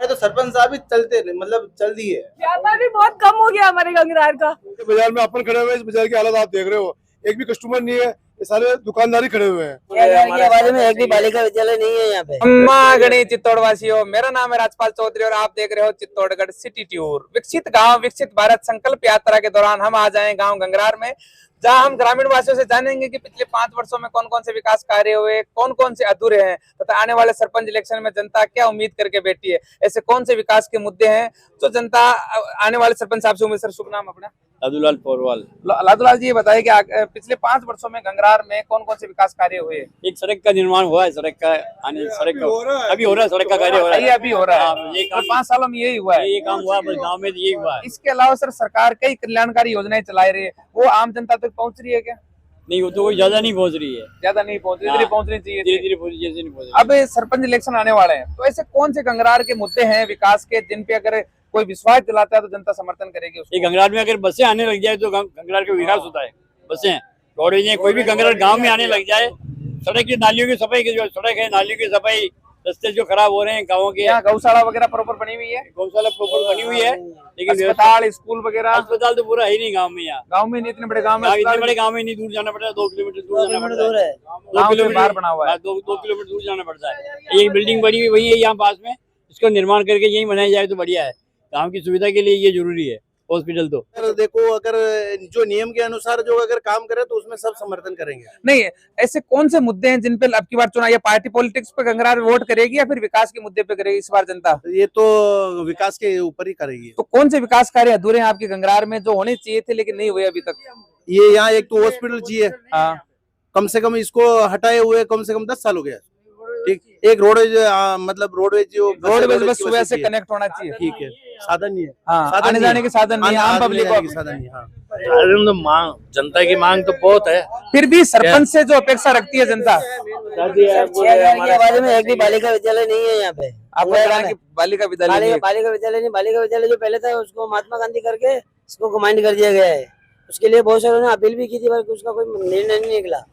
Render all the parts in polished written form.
तो सरपंच साहब ही चलते रहे, मतलब चल दिए। व्यापार भी बहुत कम हो गया हमारे गंगरार का। बाजार में अपन खड़े हुए हैं, इस बाजार के हालात आप देख रहे हो, एक भी कस्टमर नहीं है, ये सारे दुकानदारी खड़े हुए हैं। हमारे आवाज में एक भी बालिका विद्यालय नहीं है यहाँ पे। अम्मा गणी चित्तौड़ वासियों, मेरा नाम है राजपाल चौधरी और आप देख रहे हो चित्तौड़गढ़ सिटी टूर। विकसित गांव विकसित भारत संकल्प यात्रा के दौरान हम आ जाए गांव गंगरार में, जहां हम ग्रामीण वासियों से जानेंगे कि पिछले 5 वर्षों में कौन कौन से विकास कार्य हुए, कौन कौन से अधूरे हैं तथा आने वाले सरपंच इलेक्शन में जनता क्या उम्मीद करके बैठी है, ऐसे कौन से विकास के मुद्दे हैं जो जनता आने वाले सरपंच साहब से उम्मीद। सर शुभ नाम अपना? लादूलाल पोरवाल। लादूलाल जी, ये बताइए कि पिछले 5 वर्षों में गंगरार में कौन कौन से विकास कार्य हुए? एक सड़क का निर्माण हुआ है, सड़क का सड़क अभी हो रहा है, सड़क का कार्य हो रहा है, अभी हो रहा है। ये काम 5 सालों में यही हुआ है, ये काम हुआ, बस गांव में यही हुआ है। इसके अलावा सर सरकार कई कल्याणकारी योजनाएं चला रही है, वो आम जनता तक पहुंच रही है क्या? नहीं, वो तो कोई ज्यादा नहीं पहुंच रही है, ज्यादा नहीं पहुंच रही, पहुंचनी चाहिए, धीरे धीरे जैसे नहीं पहुंच रही। अब सरपंच इलेक्शन आने वाले हैं, तो ऐसे कौन से गंगरार के मुद्दे हैं विकास के जिन पे अगर कोई विश्वास दिलाता है तो जनता समर्थन करेगी उसको? ये गंगरार में अगर बसें आने लग जाए तो गंगरार का विकास होता है। बसें, रोडें, कोई भी गंगरार गाँव में आने लग जाए, सड़क की नालियों की सफाई की जो सड़क है, नालियों की सफाई, रास्ते जो खराब हो रहे हैं गाँव के, यहाँ गौशाला वगैरह प्रॉपर बनी हुई है, गौशाला प्रॉपर बनी हुई है, लेकिन अस्पताल स्कूल वगैरह, अस्पताल तो पूरा है ही नहीं गाँव में। यहाँ गाँव में नहीं, इतने बड़े गाँव में, इतने बड़े गाँव में नहीं, दूर जाना पड़ता है, 2 किलोमीटर दूर जाना पड़ता है, गाँव से बाहर बना हुआ है, 2 किलोमीटर दूर जाना पड़ता है। ये बिल्डिंग बनी हुई वही है यहाँ पास में, इसको निर्माण करके यही बनाया जाए तो बढ़िया है, गाँव की सुविधा के लिए ये जरूरी है हॉस्पिटल। तो देखो, अगर जो नियम के अनुसार जो अगर काम करे तो उसमें सब समर्थन करेंगे। नहीं, ऐसे कौन से मुद्दे हैं जिन पे अब की बार चुनाव या पार्टी पॉलिटिक्स पे गंगरार वोट करेगी या फिर विकास के मुद्दे पे करेगी इस बार जनता? ये तो विकास के ऊपर ही करेगी। तो कौन से विकास कार्य अधूरे हैं आपके गंगरार में जो होने चाहिए थे लेकिन नहीं हुए अभी तक? ये यहाँ एक तो हॉस्पिटल चाहिए, हाँ, कम से कम इसको हटाए हुए कम से कम 10 साल हो गया। ठीक, एक रोडवेज, मतलब रोडवेज जो रोडवेज बस सुबह से कनेक्ट होना चाहिए, ठीक है, साधन नहीं है, हाँ, आने जाने के साधन नहीं है, आम पब्लिक को साधन नहीं है। हाँ, तो मांग, जनता की मांग तो बहुत है, फिर भी सरपंच से जो अपेक्षा रखती है जनता। 6,000 की आवाज में एक भी बालिका विद्यालय नहीं है यहाँ पे। आपको लगा कि बालिका विद्यालय नहीं है? बालिका विद्यालय नहीं, बालिका विद्यालय जो पहले था उसको महात्मा गांधी करके इसको कमांड कर दिया गया है। उसके लिए बहुत सारे ने अपील भी की थी, पर उसका कोई निर्णय नहीं निकला।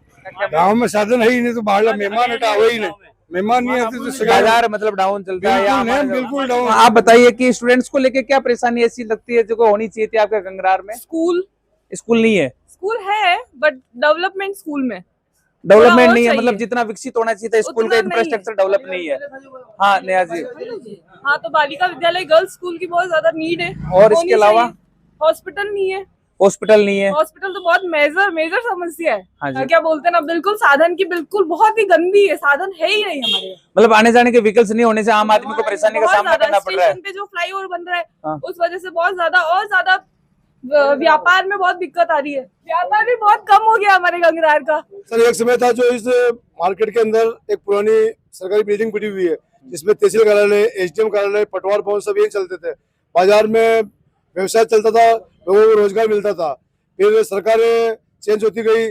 गाँव में साधन है ही नहीं, तो बाहर मेहमान हटा हुआ ही नहीं, मेहमान नहीं आते तो बाजार मतलब डाउन चलता है, बिल्कुल डाउन। आप बताइए कि स्टूडेंट्स को लेके क्या परेशानी ऐसी लगती है जो होनी चाहिए थी आपके गंगरार में? स्कूल नहीं है, स्कूल है बट डेवलपमेंट स्कूल में डेवलपमेंट नहीं है, मतलब जितना विकसित होना चाहिए था स्कूल का इंफ्रास्ट्रक्चर डेवलप नहीं है। हाँ नेहा जी, हाँ, तो बालिका विद्यालय गर्ल्स स्कूल की बहुत ज्यादा नीड है। और इसके अलावा हॉस्पिटल नहीं है, हॉस्पिटल नहीं है, हॉस्पिटल तो बहुत मेजर समस्या है। हाँ जी। क्या बोलते हैं ना, बिल्कुल साधन की बिल्कुल बहुत ही गंदी है, साधन है ही नहीं हमारे। मतलब आने जाने के व्हीकल्स नहीं होने से आम आदमी को परेशानी का सामना करना पड़ रहा है। स्टेशन पे जो फ्लाईओवर बन रहा है, हाँ। उस वजह से बहुत ज्यादा और ज्यादा व्यापार में बहुत दिक्कत आ रही है। व्यापार भी बहुत कम हो गया हमारे गंगरार का। सर एक समय था जो इस मार्केट के अंदर एक पुरानी सरकारी बिल्डिंग बनी हुई है, जिसमें तहसील कार्यालय, एसडीएम कार्यालय, पटवार भवन सब यही चलते थे। बाजार में व्यवसाय चलता था, लोगों को रोजगार मिलता था। फिर सरकारें चेंज होती गई,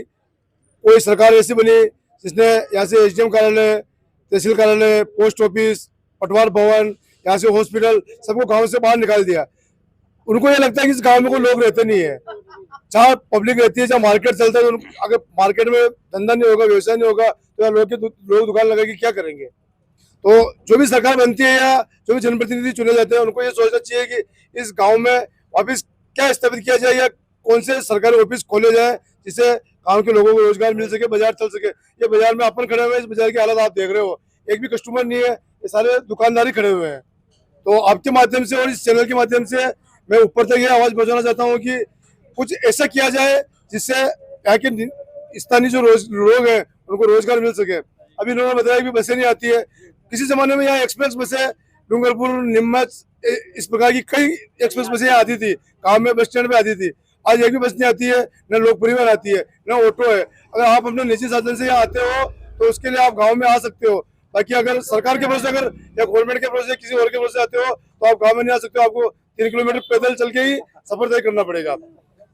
कोई सरकार ऐसी बनी जिसने यहाँ से एसडीएम कार्यालय, तहसील कार्यालय, पोस्ट ऑफिस, पटवार भवन, यहाँ से हॉस्पिटल सबको गांव से बाहर निकाल दिया। उनको ये लगता है कि इस गांव में कोई लोग रहते नहीं है, जहाँ पब्लिक रहती है, जहाँ मार्केट चलता है, अगर मार्केट में धंधा नहीं होगा, व्यवसाय नहीं होगा तो यहाँ लोग दुकान लगा के क्या करेंगे। तो जो भी सरकार बनती है या जो भी जनप्रतिनिधि चुने जाते हैं, उनको ये सोचना चाहिए कि इस गाँव में वापिस क्या स्थापित किया जाए या कौन से सरकारी ऑफिस खोले जाए जिससे गांव के लोगों को रोजगार मिल सके, बाजार चल सके। ये बाजार में अपन खड़े हुए हैं, इस बाजार के हालात आप देख रहे हो, एक भी कस्टमर नहीं है, ये सारे दुकानदारी खड़े हुए हैं। तो आपके माध्यम से और इस चैनल के माध्यम से मैं ऊपर तक ये आवाज पहुंचाना चाहता हूँ कि कुछ ऐसा किया जाए जिससे यहाँ के स्थानीय जो लोग हैं उनको रोजगार मिल सके। अभी इन्होंने बताया कि बसें नहीं आती है, किसी जमाने में यहाँ एक्सप्रेस बसें डूंगरपुर, नीमच, इस प्रकार की कई एक्सप्रेस बसें आती थी, गाँव में बस स्टैंड पे आती थी। आज एक भी बस नहीं आती है, न लोक परिवहन आती है, न ऑटो है। अगर आप अपने निजी साधन से यहाँ आते हो तो उसके लिए आप गांव में आ सकते हो। बाकी अगर सरकार के भरोसे या गवर्नमेंट के भरोसे किसी और के भरोसे आते हो तो आप गांव में नहीं आ सकते हो, आपको 3 किलोमीटर पैदल चल के ही सफर तय करना पड़ेगा।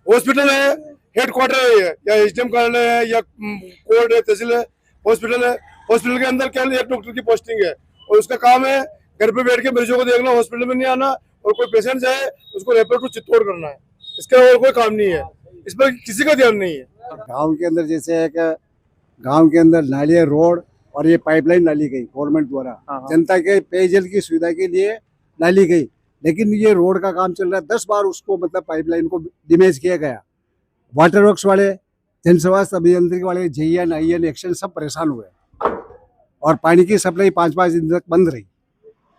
हॉस्पिटल है, हेडक्वार्टर है, या एसडीएम कार्यालय है, या कोर्ट है, तहसील है, हॉस्पिटल है। हॉस्पिटल के अंदर केवल एक डॉक्टर की पोस्टिंग है और उसका काम है घर पे बैठ के मरीजों को देखना, हॉस्पिटल में नहीं आना, और कोई पेशेंट जाए उसको रेफर टू चित्तौड़ करना है। इसका और कोई काम नहीं है, इस पर किसी का ध्यान नहीं है। गांव के अंदर जैसे है कि गांव के अंदर नालियाँ, रोड और ये पाइपलाइन डाली गई गवर्नमेंट द्वारा जनता के पेयजल की सुविधा के लिए, नाली गई, लेकिन ये रोड का काम चल रहा है, 10 बार उसको मतलब पाइपलाइन को डैमेज किया गया। वाटर वर्क्स वाले, जन स्वास्थ्य अभियंत्रिकी वाले, JN, IN, एक्शन सब परेशान हुए और पानी की सप्लाई 5-5 दिन तक बंद रही।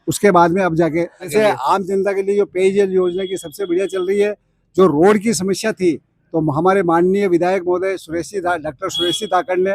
उसके बाद में अब जाके ऐसे आम जनता के लिए जो पेयजल योजना की सबसे बढ़िया चल रही है। जो रोड की समस्या थी तो हमारे माननीय विधायक महोदय डॉक्टर सुरेश धाकड़ ने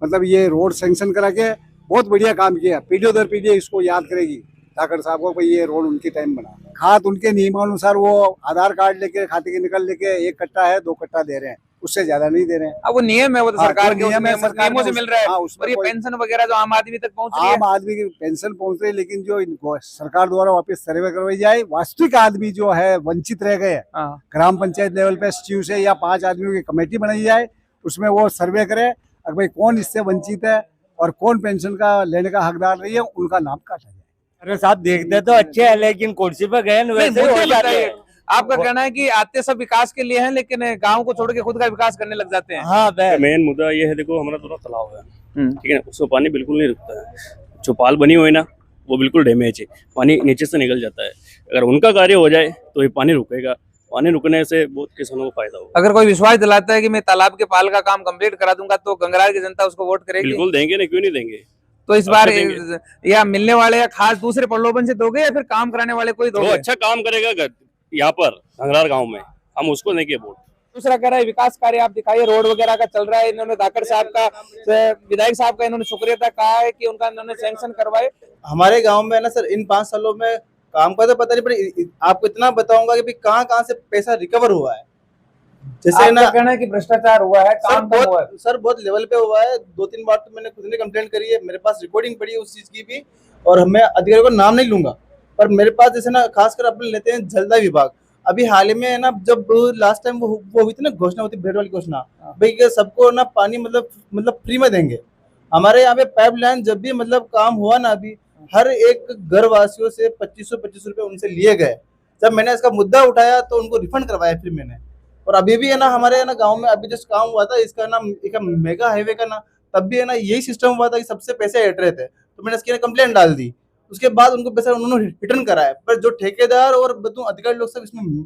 मतलब ये रोड सैंक्शन करा के बहुत बढ़िया काम किया। पीढ़ियों दर पीढ़ी इसको याद करेगी धाकड़ साहब को भाई ये रोड उनके टाइम बना। खाद उनके नियमानुसार वो आधार कार्ड लेके खाते की निकल लेके 1 कट्टा है 2 कट्टा दे रहे हैं, उससे ज्यादा नहीं दे रहे हैं। अब वो नियम है, वो तो हाँ, सरकार तो के नियम है, सरकार नियमों से ने मिल रहा है। हाँ, और उसमें ये कोई- पेंशन वगैरह जो आम आदमी तक पहुंच रही है, आम आदमी की पेंशन पहुंच रही है, लेकिन जो इनको सरकार द्वारा वापस सर्वे करवाई जाए, वास्तविक आदमी जो है वंचित रह गए, हाँ। ग्राम पंचायत लेवल पे सचिव से या 5 आदमियों की कमेटी बनाई जाए, उसमें वो सर्वे करे और भाई कौन इससे वंचित है और कौन पेंशन का लेने का हकदार नहीं है, उनका नाम काटा जाए। अरे साहब देखते तो अच्छे है, लेकिन कुर्सी पे गए न वैसे ही हो जाते हैं। आपका कहना है कि आते सब विकास के लिए हैं, लेकिन गांव को छोड़ के खुद का विकास करने लग जाते हैं। हाँ बस मेन मुद्दा ये है, देखो हमारा थोड़ा तालाब है, ठीक है ना, उसमें पानी बिल्कुल नहीं रुकता है। जो पाल बनी हुई है ना वो बिल्कुल डैमेज है, पानी नीचे से निकल जाता है। अगर उनका कार्य हो जाए तो ये पानी रुकेगा, पानी रुकने से बहुत किसानों को फायदा होगा। अगर कोई विश्वास दिलाता है कि मैं तालाब के पाल का काम कंप्लीट करा दूंगा तो गंगरार की जनता उसको वोट करेगी। बिल्कुल देंगे ना, क्यों नहीं देंगे। तो इस बार देंगे। या मिलने वाले या खास दूसरे प्रलोभन से दोगे या फिर काम कराने वाले कोई जो दोगे? अच्छा काम करेगा यहाँ पर गंगरार गाँव में, हम उसको देंगे वोट। दूसरा कह रहा है विकास कार्य आप दिखाइए, रोड वगैरह का चल रहा है। इन्होंने धाकड़ साहब का, विधायक साहब का इन्होंने शुक्रिया कहा है कि उनका इन्होंने सैंक्शन करवाए। हमारे गांव में ना सर इन 5 सालों में काम का तो पता नहीं, पर आपको इतना बताऊंगा कि कहाँ कहाँ से पैसा रिकवर हुआ है। जैसे ना कहना है कि भ्रष्टाचार हुआ है, काम कम हुआ है। सर बहुत लेवल पे हुआ है। 2-3 बार तो मैंने खुद ने कंप्लेंट करी है, मेरे पास रिकॉर्डिंग पड़ी है उस चीज की भी, और मैं अधिकारी को नाम नहीं लूंगा, पर मेरे पास जैसे ना खासकर अपने लेते हैं जलदा विभाग। अभी हाल ही में है ना, जब लास्ट टाइम वो हुई थी ना घोषणा, होती भेड़ वाली घोषणा, भाई सबको ना पानी मतलब फ्री में देंगे। हमारे यहाँ पे पाइपलाइन जब भी मतलब काम हुआ ना, अभी हर एक घर वासियों से 2500 रुपए उनसे लिए गए। जब मैंने इसका मुद्दा उठाया तो उनको रिफंड करवाया फिर मैंने। और अभी भी है ना हमारे है ना गाँव में अभी जस्ट काम हुआ था इसका ना, एक मेगा हाईवे का ना, तब भी है ना यही सिस्टम हुआ था कि सबसे पैसे हट रहे थे, तो मैंने इसकी कंप्लेंट डाल दी। उसके बाद उनको पैसा उन्होंने रिटर्न कराया, पर जो ठेकेदार और अधिकारी लोग सब इसमें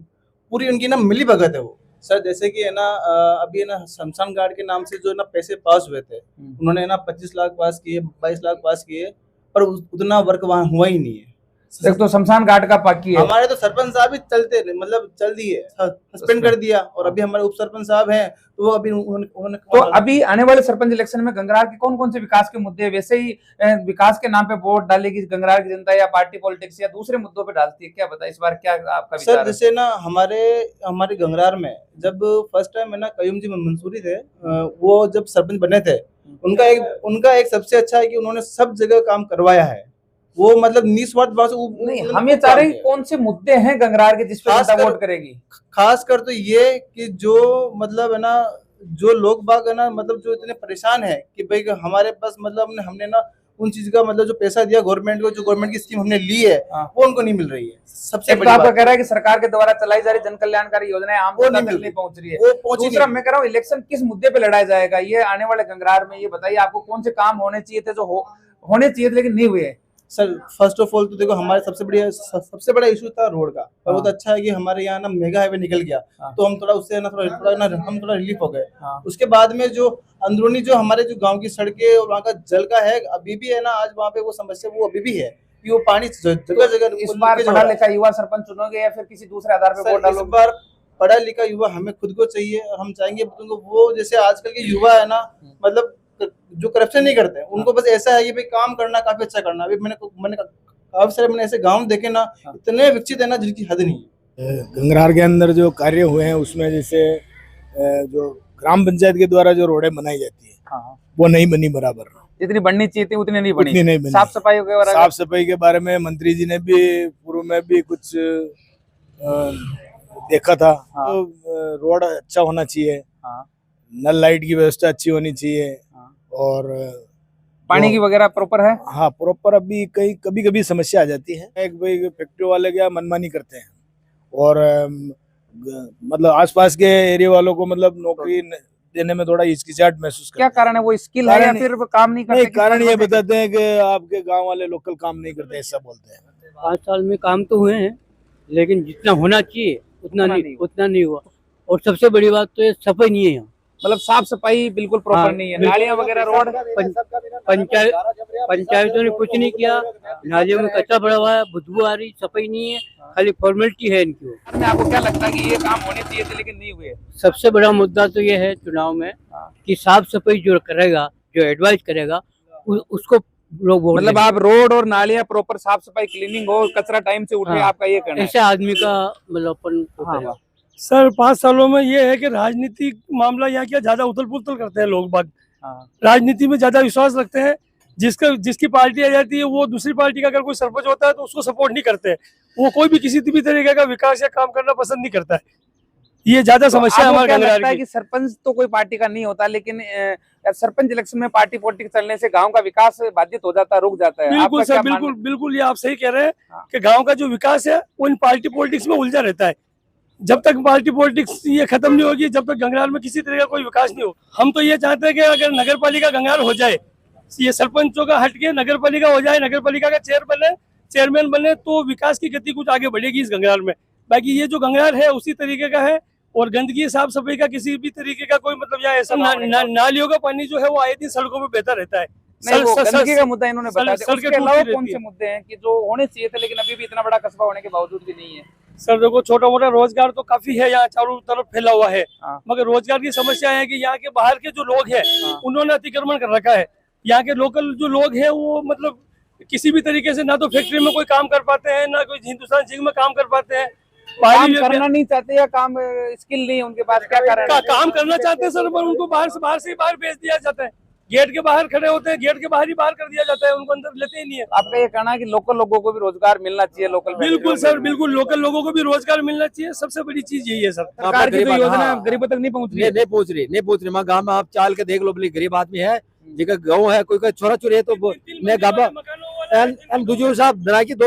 पूरी उनकी ना मिली भगत है वो। सर जैसे कि है ना अभी है ना शमशान घाट के नाम से जो ना पैसे पास हुए थे, उन्होंने है ना 25 लाख पास किए, 22 लाख पास किए, पर उतना वर्क वहाँ हुआ ही नहीं है। एक तो शमशान घाट का बाकी है। हमारे तो सरपंच साहब ही चलते मतलब चल दिए, सस्पेंड कर दिया, और अभी हमारे उप सरपंच साहब हैं तो वो अभी उन्होंने तो अभी आने वाले सरपंच इलेक्शन में गंगरार के कौन कौन से विकास के मुद्दे, वैसे ही विकास के नाम पे वोट डालेगी गंगरार की जनता, या पार्टी पॉलिटिक्स या दूसरे मुद्दों पे डालती है, क्या बताए इस बार क्या आपका विचार है? सर जैसे ना हमारे गंगरार में जब फर्स्ट टाइम है ना कयूम जी मंसूरी थे, वो जब सरपंच बने थे, उनका एक सबसे अच्छा है कि उन्होंने सब जगह काम करवाया है। वो मतलब निस्वार्थ भाव से नहीं, हम ये चाह रहे हैं कौन से मुद्दे हैं गंगरार के जिस पर जनता वोट करेगी। खासकर तो ये कि जो मतलब है ना, जो लोग बाग है ना, मतलब जो इतने परेशान है कि भाई हमारे पास मतलब हमने ना उन चीज का मतलब जो पैसा दिया गवर्नमेंट को, जो गवर्नमेंट की स्कीम हमने ली है वो उनको नहीं मिल रही है। सबसे बड़ी बात कह रहा है कि सरकार के द्वारा चलाई जा रही जन कल्याणकारी योजनाएं आम जनता तक नहीं पहुंच रही है। दूसरा मैं कह रहा हूँ इलेक्शन किस मुद्दे पे लड़ाया जाएगा ये आने वाले गंगरार में, ये बताइए आपको कौन से काम होने चाहिए थे, जो होने चाहिए थे लेकिन नहीं हुए। सर फर्स्ट ऑफ ऑल तो देखो हमारे सबसे बड़ा इशू था रोड का, और बहुत अच्छा है कि हमारे यहाँ ना मेगा हाईवे निकल गया, तो हम थोड़ा उससे ना थोड़ा रिलीफ हो गए। उसके बाद में जो अंदरूनी जो हमारे जो गांव की सड़कें और वहाँ का जल का है, अभी भी है ना, आज वहाँ पे वो समस्या वो अभी भी है कि वो पानी जगह जगह। इस बार पढ़ा लिखा युवा सरपंच चुनोगे या फिर किसी दूसरे आधार पे वोट डालोगे? इस बार पढ़ा लिखा युवा हमें खुद को चाहिए, और हम चाहेंगे वो जैसे आजकल के युवा है ना, मतलब जो करप्शन नहीं करते, उनको बस ऐसा है कि भाई काम करना, काफी अच्छा करना। अभी मैंने काफी सारे मैंने ऐसे गांव देखे ना, इतने विकसित है ना जिनकी हद नहीं है। गंगरार के अंदर जो कार्य हुए हैं उसमें जैसे जो ग्राम पंचायत के द्वारा जो रोडें बनाई जाती है वो नहीं बनी बराबर, जितनी बननी चाहिए थी उतनी नहीं बनी। साफ सफाई के बारे में मंत्री जी ने भी पूर्व में भी कुछ देखा था। तो रोड अच्छा होना चाहिए, नल लाइट की व्यवस्था अच्छी होनी चाहिए, और पानी की वगैरह प्रॉपर है। हाँ प्रॉपर। अभी कभी कभी समस्या आ जाती है, एक भाई फैक्ट्री वाले क्या मनमानी करते हैं, और मतलब आसपास के एरिया वालों को मतलब नौकरी देने में थोड़ा हिचकिचाहट महसूस करते हैं। क्या कारण है, वो स्किल है या फिर काम नहीं करते? कारण ये बताते हैं कि आपके गांव वाले लोकल काम नहीं करते, ऐसा बोलते हैं। 5 साल में काम तो हुए हैं, लेकिन जितना होना चाहिए उतना नहीं हुआ। और सबसे बड़ी बात तो ये सफाई नहीं है यहाँ। मतलब साफ सफाई बिल्कुल प्रॉपर नहीं है, नालियां वगैरह रोड पंचायतों ने कुछ नहीं किया, नालियों में कचरा पड़ा हुआ है, बदबू आ रही, सफाई नहीं है, खाली फॉर्मेलिटी है इनकी। आपको क्या लगता है कि ये काम होने चाहिए थे लेकिन नहीं हुए? सबसे बड़ा मुद्दा तो ये है चुनाव में कि साफ सफाई जो करेगा, जो एडवाइस करेगा, उसको लोग वोट मतलब आप रोड और नालियां प्रॉपर साफ सफाई क्लीनिंग हो, कचरा टाइम से उठे, आपका ये कहना है? ऐसे आदमी का मतलब अपन सर 5 सालों में ये है कि राजनीतिक मामला यहाँ क्या ज्यादा उथल पुथल करते हैं लोग बाग। राजनीति में ज्यादा विश्वास रखते हैं। जिसकी पार्टी आ जाती है वो दूसरी पार्टी का अगर कोई सरपंच होता है तो उसको सपोर्ट नहीं करते हैं। वो कोई भी किसी भी तरीके का विकास या काम करना पसंद नहीं करता है। ये ज्यादा समस्या हमारे गंगरार की। सरपंच तो कोई पार्टी का नहीं होता, लेकिन सरपंच इलेक्शन में पार्टी पॉलिटिक्स चलने से गांव का विकास बाधित हो जाता है, रुक जाता है। बिल्कुल सर, बिल्कुल ये आप सही कह रहे हैं कि गांव का जो विकास है वो इन पार्टी पॉलिटिक्स में उलझा रहता है। जब तक पार्टी पॉलिटिक्स ये खत्म नहीं होगी, जब तक गंगरार में किसी तरह का कोई विकास नहीं हो। हम तो ये चाहते हैं कि अगर नगर पालिका गंगरार हो जाए, ये सरपंचों का हट के नगर पालिका हो जाए, नगर पालिका का चेयरमैन बने तो विकास की गति कुछ आगे बढ़ेगी इस गंगरार में। बाकी ये जो गंगरार है उसी तरीके का है, और गंदगी साफ सफाई का किसी भी तरीके का कोई मतलब यहाँ ऐसा नालियों का पानी जो है वो आए दिन सड़कों पे बहता रहता है। गंदगी का मुद्दा इन्होंने बता दिया। उसके अलावा कौन से मुद्दे हैं कि जो होने चाहिए थे लेकिन अभी भी इतना बड़ा कस्बा होने के बावजूद भी नहीं है? सर देखो, छोटा मोटा रोजगार तो काफी है यहाँ, चारों तरफ फैला हुआ है, मगर रोजगार की समस्या है कि यहाँ के बाहर के जो लोग हैं उन्होंने अतिक्रमण कर रखा है। यहाँ के लोकल जो लोग हैं वो मतलब किसी भी तरीके से ना तो फैक्ट्री में कोई काम कर पाते हैं, ना कोई हिंदुस्तान जिंक में काम कर पाते हैं। काम करना नहीं चाहते या काम स्किल नहीं है उनके पास? क्या कारण है? काम करना चाहते हैं सर, पर उनको बाहर से बाहर भेज दिया जाता है। गेट के बाहर खड़े होते हैं, गेट के बाहर ही बाहर कर दिया जाता है, उनको अंदर लेते ही नहीं है। आपका ये कहना है कि लोकल लोगों को भी रोजगार मिलना चाहिए? लोकल बिल्कुल सर, बिल्कुल लोकल लोगों को भी रोजगार मिलना चाहिए। सबसे बड़ी चीज यही है सर। सरकार की तो योजना गरीबों तक नहीं पहुंच रही। मैं गाँव में आप चाल के देख लो, गरीब आदमी है जिनका गाँव है, कोई छोरा चोरी है तो मैं गाबा दूसरे साहब धरा की दो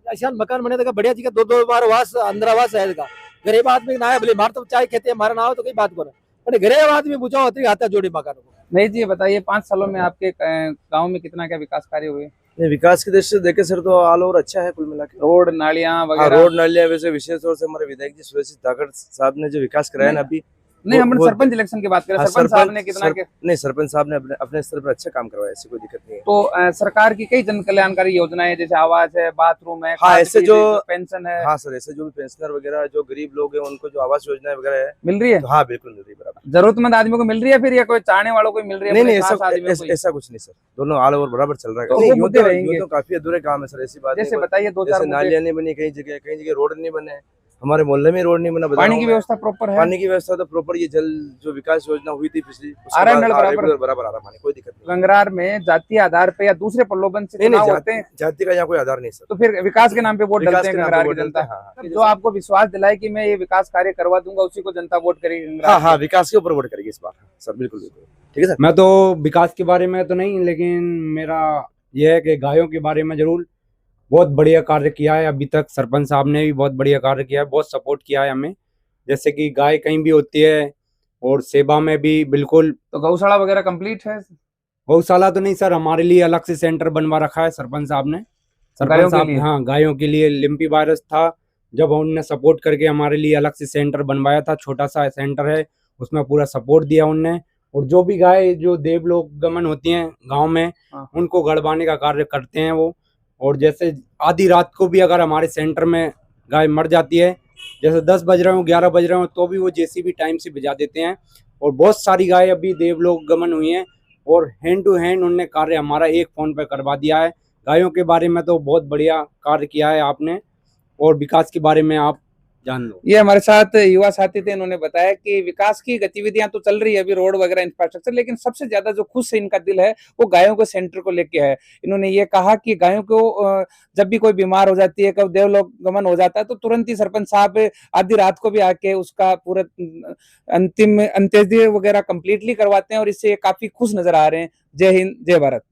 ऐसा मकान बने थे बढ़िया जी का, 2 बार आवास अंदर आवास है। गरीब आदमी ना है, भले मार तो चाय कहते हैं, हमारा ना हो तो कोई बात करो, गरीब आदमी पूछा होती आता जोड़ी मकान को। नहीं जी, बताइए 5 सालों में आपके गांव में कितना क्या विकास कार्य हुए? विकास की दृष्टि से देखे सर तो ऑल ओवर अच्छा है कुल मिला के। रोड नालियां वगैरह? रोड नालियां वैसे विशेष तौर से हमारे विधायक जी सुरेश धाकड़ साहब ने जो विकास कराया ना अभी। नहीं, हम सरपंच इलेक्शन की बात करें। सरपंच साहब ने कितना नहीं, सरपंच साहब ने अपने स्तर पर अच्छा काम करवाया, ऐसी कोई दिक्कत नहीं है। तो सरकार की कई जन कल्याणकारी योजनाएं है, जैसे आवास है, बाथरूम है, हाँ, ऐसे जो पेंशन है। हाँ सर, ऐसे जो भी पेंशनर वगैरह जो गरीब लोग हैं उनको जो आवास योजना वगैरह है मिल रही है? हाँ बिल्कुल मिल रही है बराबर। जरूरतमंद आदमी को मिल रही है फिर, या कोई चाहने वालों को मिल रही है? नहीं, ऐसा कुछ नहीं सर, दोनों ऑल ओवर बराबर चल रहा है। तो काफी अधूरे काम है सर, ऐसी बात। जैसे बताइए 2-4 नालियां नहीं बनी, कई जगह रोड नहीं बने, हमारे मोहल्ले में रोड नहीं बना। पानी की व्यवस्था प्रॉपर है? पानी की व्यवस्था तो प्रॉपर, ये जल जो विकास योजना हुई थी पिछली बराबर आ रहा पानी, कोई दिक्कत नहीं। गंगरार में जातीय आधार पे या दूसरे प्रलोभन से चुनाव होते हैं? जाति का यहाँ कोई आधार नहीं सर। तो फिर विकास के नाम पे वोट डालते हैं गंगरार की जनता? जो आपको विश्वास दिलाए कि मैं ये विकास कार्य करवा दूंगा, उसी को जनता वोट करेगी? हाँ, विकास के ऊपर वोट करेगी इस बार सर, बिल्कुल ठीक है सर। मैं तो विकास के बारे में तो नहीं, लेकिन मेरा यह है कि गायों के बारे में जरूर बहुत बढ़िया कार्य किया है। अभी तक सरपंच साहब ने भी बहुत बढ़िया कार्य किया है, बहुत सपोर्ट किया है हमें। जैसे कि गाय कहीं भी होती है और सेवा में भी बिल्कुल। तो गौशाला वगैरह कंप्लीट है? गौशाला तो नहीं सर, हमारे लिए अलग से सेंटर बनवा रखा है सरपंच साहब ने। सरपंच साहब, हाँ, गायों के लिए लिम्पी वायरस था, जब उन्होंने सपोर्ट करके हमारे लिए अलग से सेंटर बनवाया था। छोटा सा सेंटर है, उसमें पूरा सपोर्ट दिया उनने। और जो भी गाय जो देवलोक गमन होती हैं गाँव में, उनको गड़वाने का कार्य करते हैं वो। और जैसे आधी रात को भी अगर हमारे सेंटर में गाय मर जाती है, जैसे 10 बज रहे हो, 11 बज रहे हो, तो भी वो जेसीबी टाइम से भिजा देते हैं। और बहुत सारी गाय अभी देवलोक गमन हुई हैं और हैंड टू हैंड उनने कार्य हमारा एक फ़ोन पे करवा दिया है। गायों के बारे में तो बहुत बढ़िया कार्य किया है आपने, और विकास के बारे में आप जान लो। ये हमारे साथ युवा साथी थे, इन्होंने बताया कि विकास की गतिविधियां तो चल रही है अभी, रोड वगैरह इंफ्रास्ट्रक्चर, लेकिन सबसे ज्यादा जो खुश से इनका दिल है वो गायों के सेंटर को लेके है। इन्होंने ये कहा कि गायों को जब भी कोई बीमार हो जाती है, कब देवलोक गमन हो जाता है, तो तुरंत ही सरपंच साहब आधी रात को भी आके उसका पूरा अंतिम अंत्येष्टि वगैरह कंप्लीटली करवाते हैं, और इससे काफी खुश नजर आ रहे हैं। जय हिंद, जय भारत।